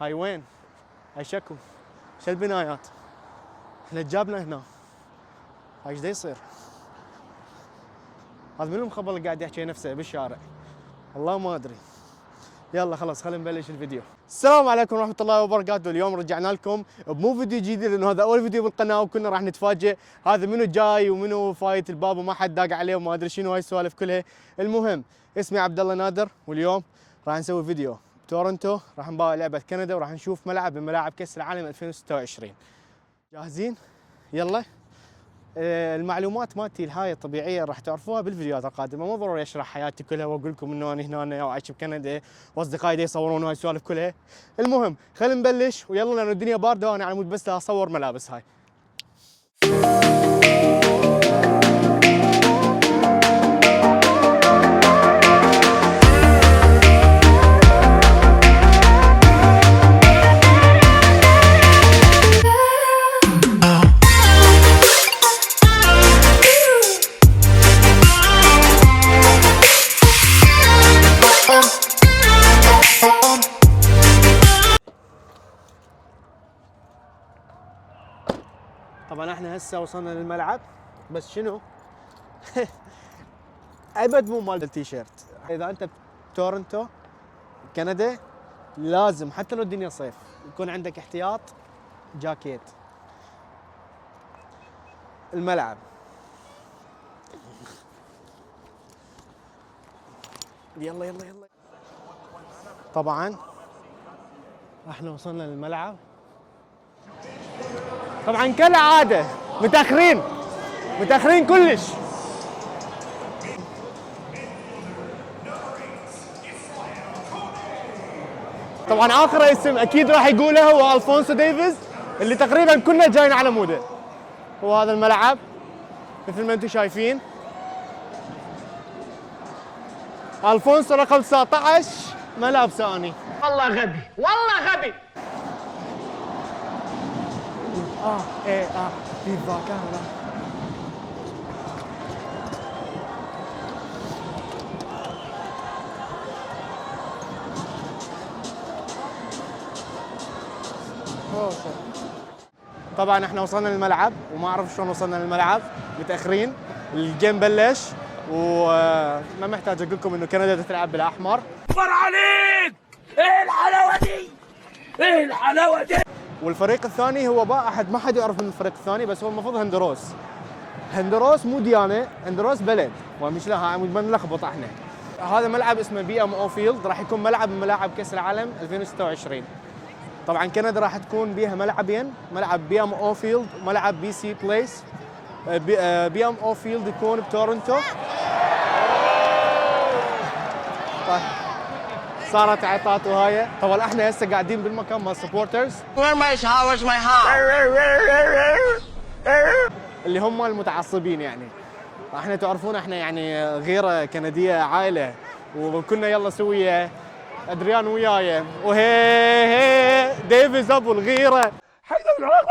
هاي وين؟ هاي شكو؟ شو البنايات؟ احنا جابنا هنا. هاي ايش دا يصير؟ هذا منو المخبل اللي قاعد يحكي نفسه بالشارع؟ والله ما ادري. يلا خلاص خلينا نبلش الفيديو. السلام عليكم ورحمة الله وبركاته. اليوم رجعنا لكم بمو فيديو جديد لانه هذا اول فيديو بالقناة وكنا راح نتفاجئ هذا منو جاي ومنو فايت الباب وما حد داق عليه وما ادري شنو هاي السوالف كلها. المهم اسمي عبد الله نادر واليوم راح نسوي فيديو بتورنتو، راح نباوع لعبة كندا وراح نشوف ملعب من ملاعب كأس العالم 2026. جاهزين؟ يلا. المعلومات مالتي الهاي الطبيعيه راح تعرفوها بالفيديوهات القادمه، مو ضروري اشرح حياتي كلها واقول لكم انه انا هنا وعايش بكندا واصدقائي دا يصورون هاي السوالف كلها. المهم خلينا نبلش ويلا لانه الدنيا بارده وانا على مود بس اصور ملابس هاي. طبعا احنا هسه وصلنا للملعب، بس شنو؟ ابد مو مال التيشيرت. اذا انت بتورنتو كندا لازم حتى لو الدنيا صيف يكون عندك احتياط جاكيت. الملعب يلا يلا يلا. طبعا احنا وصلنا للملعب، طبعا كالعاده متاخرين كلش. طبعا اخر اسم اكيد راح يقوله هو الفونسو ديفيز اللي تقريبا كنا جايين على موده. هو هذا الملعب مثل ما انتم شايفين. الفونسو رقم 19 ملعب ثاني. والله غبي والله غبي. فيفا كاميرا. طبعا احنا وصلنا للملعب وما اعرف شلون وصلنا للملعب، متاخرين. الجيم بلش وما محتاج اقول لكم انه كندا تلعب بالاحمر. اكبر عليك، ايه الحلاوه دي؟ ايه الحلاوه دي؟ والفريق الثاني هو احد ما حد يعرف من الفريق الثاني، بس هو المفروض هندروس. هندروس مو ديانه، هندروس بلد ومش لها ما نلخبط احنا. هذا ملعب اسمه بي ام او فيلد، راح يكون ملعب من ملاعب كاس العالم 2026. طبعا كندا راح تكون بيها ملعبين، ملعب بي ام او فيلد وملعب بي سي بليس. بي ام او فيلد يكون بتورنتو. طيب صارت عطات وهاي. طبعا احنا هسه قاعدين بالمكان مال سبورترز اللي هم المتعصبين يعني. احنا تعرفون احنا يعني غيره كنديه عائله، وكنا يلا سويه ادريان وياي وهي ديفيز ابو الغيره. حيدر العراق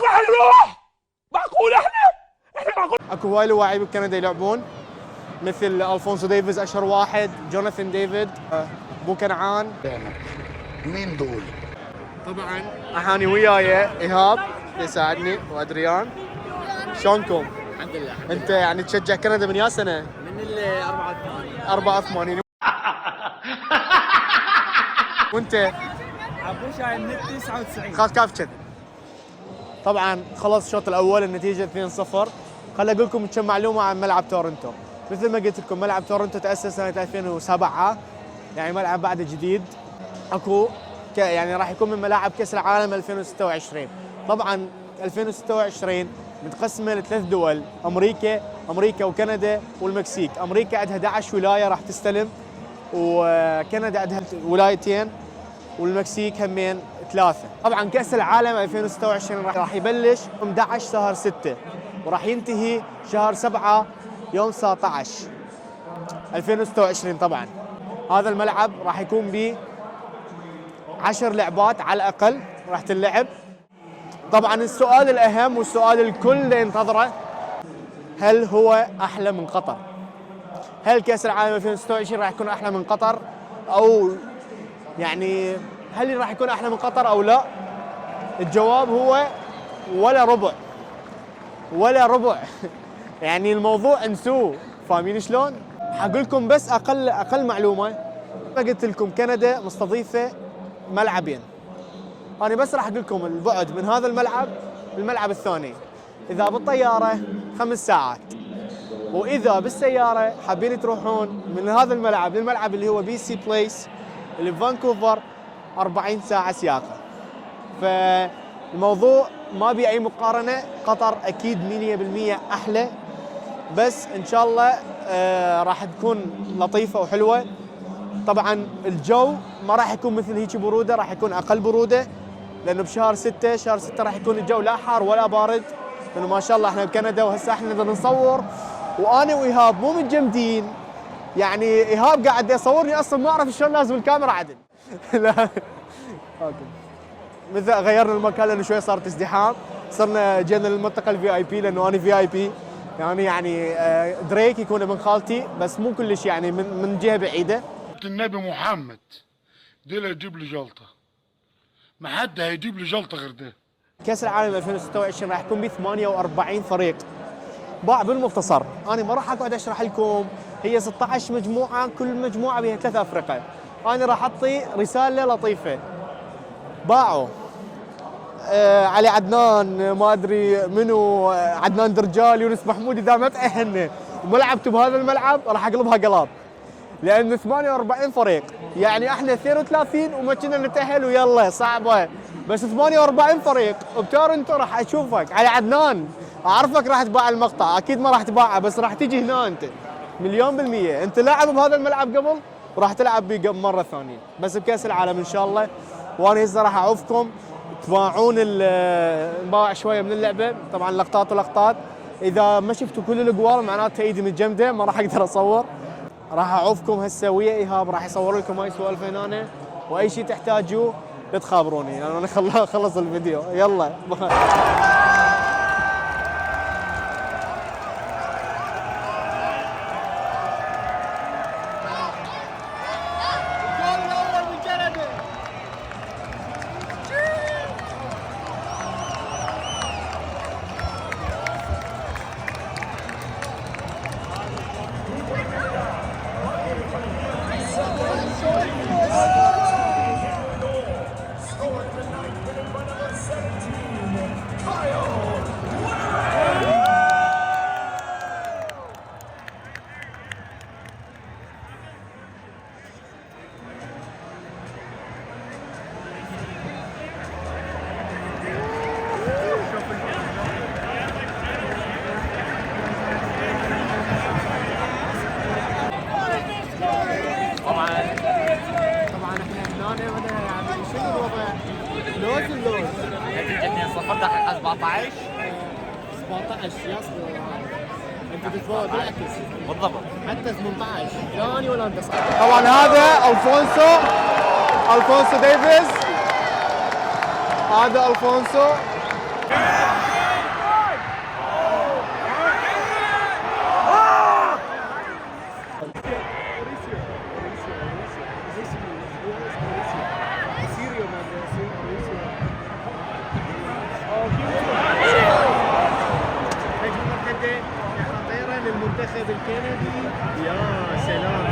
راح نروح معقول احنا معقول. اكو هواي لاعبين بكندا يلعبون مثل الفونسو ديفيز اشهر واحد، جوناثان ديفيد، بو كنعان. مين دول؟ طبعا احاني وياي ايهاب يساعدني وادريان. شلونكم؟ الحمد لله. انت يعني تشجع كندا من يا سنه؟ من ال 84. 84. وانت؟ عبوشة من 99. خلاص كاف كذا. طبعا خلص الشوط الاول النتيجه 2-0. خليني اقول لكم كم معلومه عن ملعب تورنتو. مثل ما قلت لكم ملعب تورنتو تاسس سنه 2007، يعني ملعب بعد جديد. اكو يعني راح يكون من ملاعب كاس العالم 2026. طبعا 2026 متقسمه لثلاث دول، امريكا وكندا والمكسيك. امريكا عندها 11 ولايه راح تستلم، وكندا عندها ولايتين، والمكسيك همين 3. طبعا كاس العالم 2026 راح يبلش يوم 11 شهر 6 وراح ينتهي شهر 7 يوم 19 2026. طبعا هذا الملعب راح يكون به 10 لعبات على الاقل راح تلعب. طبعا السؤال الاهم والسؤال الكل ينتظره، هل هو احلى من قطر؟ هل كاس العالم 2026 راح يكون احلى من قطر او يعني هل راح يكون احلى من قطر او لا؟ الجواب هو ولا ربع، ولا ربع. يعني الموضوع انسوه، فاهمين شلون؟ حقول لكم بس اقل معلومه. ما قلت لكم كندا مستضيفه ملعبين، انا بس راح اقول لكم البعد من هذا الملعب الملعب الثاني. اذا بالطياره 5 ساعات، واذا بالسياره حابين تروحون من هذا الملعب للملعب اللي هو بي سي بليس اللي بفانكوفر 40 ساعه سياقه. فالموضوع ما بي اي مقارنه، قطر اكيد 100% احلى، بس ان شاء الله راح تكون لطيفه وحلوه. طبعا الجو ما راح يكون مثل هيك بروده، راح يكون اقل بروده، لانه بشهر 6 شهر 6 راح يكون الجو لا حار ولا بارد، لانه ما شاء الله احنا بكندا وهسه احنا نقدر نصور، وانا وايهاب مو متجمدين. يعني ايهاب قاعد يصورني اصلا ما اعرف شلون لازم الكاميرا عدل. لا اوكي. مثل غيرنا المكان لانه شوي صارت ازدحام، صرنا جينا للمنطقه الفي اي بي، لانه انا في اي بي يعني دريك يكون ابن خالتي، بس مو كلش يعني من جهه بعيده. النبي محمد دي لا يجيب لي جلطه، ما حد هيجيب لي جلطه غير ده. كاس العالم 2026 راح يكون به 48 فريق. باع بالمختصر، انا ما راح اقعد اشرح لكم، هي 16 مجموعه، كل مجموعه بها 3 افرقه. انا راح اعطي رساله لطيفه. باعوا علي عدنان، ما ادري منو، عدنان درجال، يونس محمود، اذا ما تاهلنا وما لعبتوا بهذا الملعب راح اقلبها قلاب، لانه 48 فريق، يعني احنا 32 وما كنا نتاهل ويلا صعبه، بس 48 فريق بتورنتو راح اشوفك. علي عدنان اعرفك راح تباع المقطع، اكيد ما راح تباعه، بس راح تيجي هنا انت مليون بالمية. انت لاعب بهذا الملعب قبل وراح تلعب به مره ثانيه، بس بكاس العالم ان شاء الله. وانا هسه راح اعوفكم تباعون نباع شويه من اللعبه، طبعا لقطات ولقطات. اذا ما شفتوا كل الاقوال معناته ايدي متجمده ما راح اقدر اصور. راح اعوفكم هسه ويا ايهاب، راح يصور لكم هاي سوالفين انا، واي شيء تحتاجوه لا تخابروني، لان انا خلص الفيديو. يلا طبعا احنا هنا بدنا يعني شنو الوضع؟ اللوز نتيجة 2-0 داخل 17 17 يا اسطى، انت تتفوق بالعكس بالضبط. حتى 18 ثاني ولا انت صح؟ طبعا هذا الفونسو ديفيز، هذا الفونسو. المنتخب الكندي، يا سلام.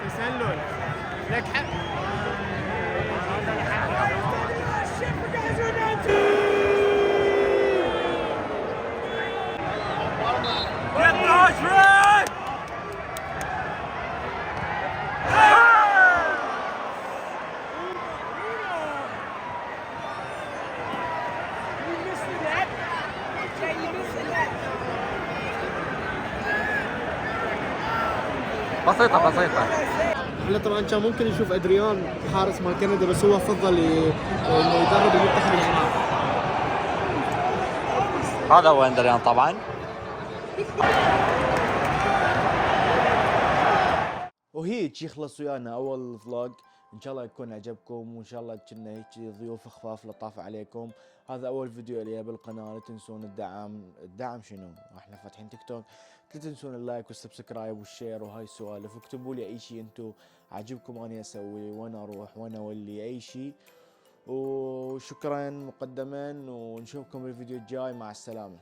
تسلل لك حق. بسيطة بسيطة. احنا طبعا كان ممكن نشوف ادريان حارس مال كندا، بس هو فضل انه يدرب المنتخب العراقي. هذا هو اندريان طبعا. وهيك يخلص ويانا اول فلوج ان شاء الله يكون عجبكم، وان شاء الله كنا هيك ضيوف خفاف لطاف عليكم. هذا اول فيديو لي بالقناه، لا تنسون الدعم شنو، احنا فاتحين تيك توك، لا تنسون اللايك والسبسكرايب والشير وهاي السوالف، واكتبوا لي اي شيء انتم عجبكم اني اسوي، وين اروح وين اولي اي شيء. وشكرا مقدما، ونشوفكم بالفيديو الجاي، مع السلامه.